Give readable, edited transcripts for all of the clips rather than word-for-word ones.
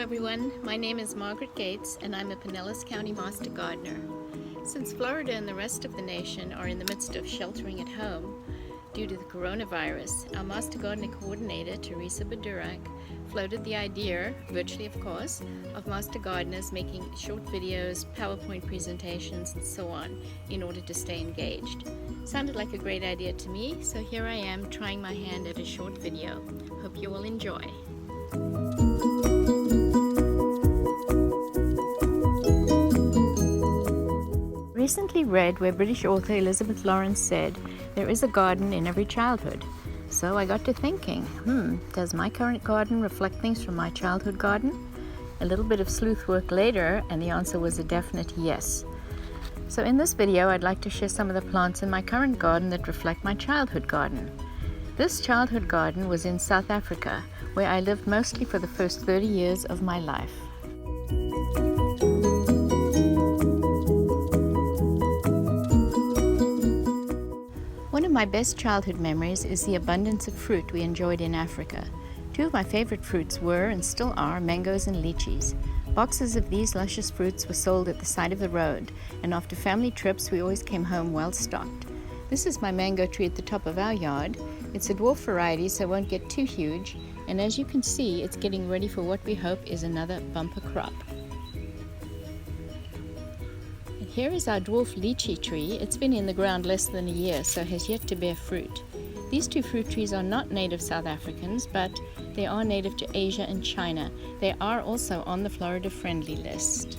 everyone, my name is Margaret Gates and I'm a Pinellas County Master Gardener. Since Florida and the rest of the nation are in the midst of sheltering at home due to the coronavirus, our Master Gardener Coordinator, Teresa Badurak, floated the idea, virtually of course, of Master Gardeners making short videos, PowerPoint presentations, and so on in order to stay engaged. Sounded like a great idea to me, so here I am trying my hand at a short video. Hope you will enjoy. Recently read where British author Elizabeth Lawrence said, "There is a garden in every childhood." So I got to thinking, does my current garden reflect things from my childhood garden? A little bit of sleuth work later, and the answer was a definite yes. So in this video, I'd like to share some of the plants in my current garden that reflect my childhood garden. This childhood garden was in South Africa, where I lived mostly for the first 30 years of my life. One of my best childhood memories is the abundance of fruit we enjoyed in Africa. Two of my favorite fruits were, and still are, mangoes and lychees. Boxes of these luscious fruits were sold at the side of the road, and after family trips we always came home well stocked. This is my mango tree at the top of our yard. It's a dwarf variety, so it won't get too huge, and as you can see, it's getting ready for what we hope is another bumper crop. Here is our dwarf lychee tree. It's been in the ground less than a year, so has yet to bear fruit. These two fruit trees are not native South Africans, but they are native to Asia and China. They are also on the Florida friendly list.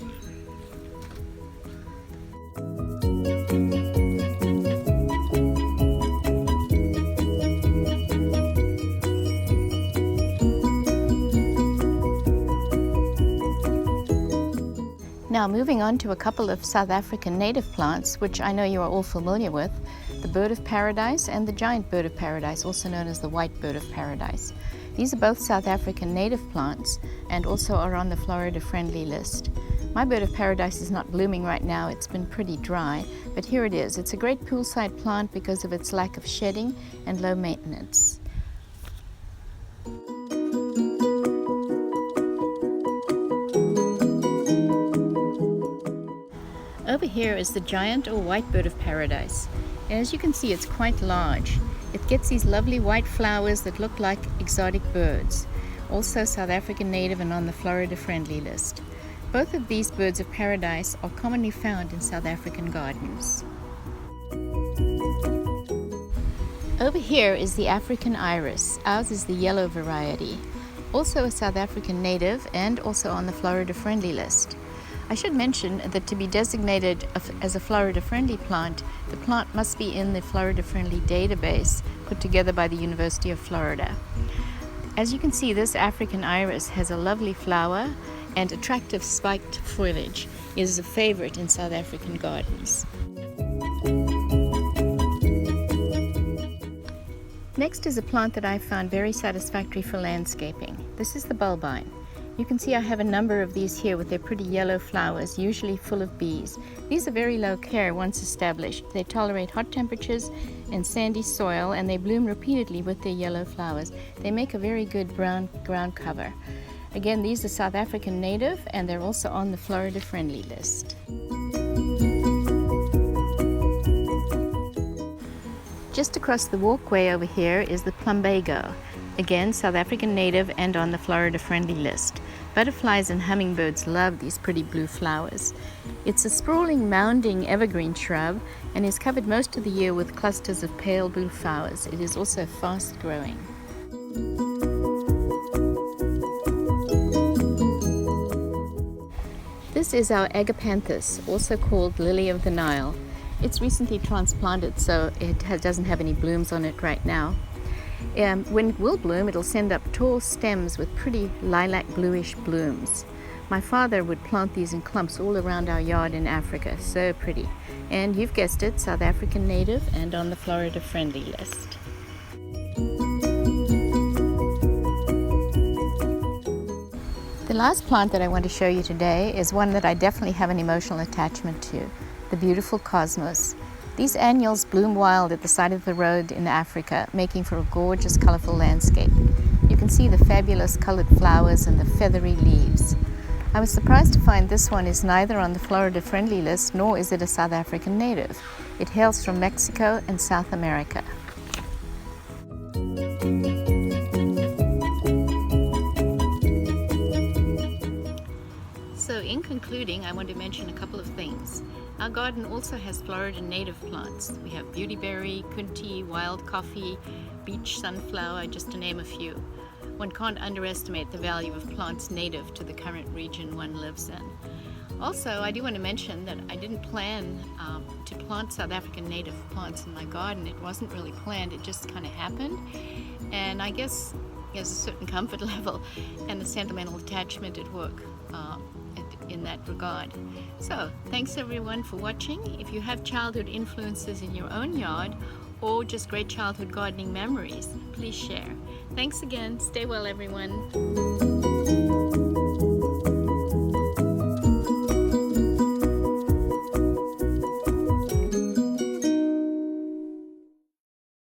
Now moving on to a couple of South African native plants, which I know you are all familiar with, the bird of paradise and the giant bird of paradise, also known as the white bird of paradise. These are both South African native plants and also are on the Florida friendly list. My bird of paradise is not blooming right now, it's been pretty dry, but here it is. It's a great poolside plant because of its lack of shedding and low maintenance. Over here is the giant or white bird of paradise. As you can see, it's quite large. It gets these lovely white flowers that look like exotic birds. Also South African native and on the Florida friendly list. Both of these birds of paradise are commonly found in South African gardens. Over here is the African iris. Ours is the yellow variety. Also a South African native and also on the Florida friendly list. I should mention that to be designated as a Florida-friendly plant, the plant must be in the Florida-friendly database put together by the University of Florida. As you can see, this African iris has a lovely flower and attractive spiked foliage. It is a favorite in South African gardens. Next is a plant that I found very satisfactory for landscaping. This is the bulbine. You can see I have a number of these here with their pretty yellow flowers, usually full of bees. These are very low care once established. They tolerate hot temperatures and sandy soil, and they bloom repeatedly with their yellow flowers. They make a very good brown ground cover. Again, these are South African native, and they're also on the Florida friendly list. Just across the walkway over here is the plumbago. Again, South African native and on the Florida friendly list. Butterflies and hummingbirds love these pretty blue flowers. It's a sprawling, mounding evergreen shrub and is covered most of the year with clusters of pale blue flowers. It is also fast growing. This is our agapanthus, also called lily of the Nile. It's recently transplanted, so it doesn't have any blooms on it right now. When it will bloom, it'll send up tall stems with pretty lilac bluish blooms. My father would plant these in clumps all around our yard in Africa. So pretty. And you've guessed it, South African native and on the Florida friendly list. The last plant that I want to show you today is one that I definitely have an emotional attachment to, the beautiful cosmos. These annuals bloom wild at the side of the road in Africa, making for a gorgeous, colorful landscape. You can see the fabulous colored flowers and the feathery leaves. I was surprised to find this one is neither on the Florida friendly list nor is it a South African native. It hails from Mexico and South America. So in concluding, I want to mention a couple of things. Our garden also has Florida native plants. We have beautyberry, kunti, wild coffee, beach sunflower, just to name a few. One can't underestimate the value of plants native to the current region one lives in. Also, I do want to mention that I didn't plan to plant South African native plants in my garden. It wasn't really planned, it just kind of happened. And I guess there's a certain comfort level and a sentimental attachment at work in that regard. So, thanks everyone for watching. If you have childhood influences in your own yard or just great childhood gardening memories, please share. Thanks again. Stay well, everyone.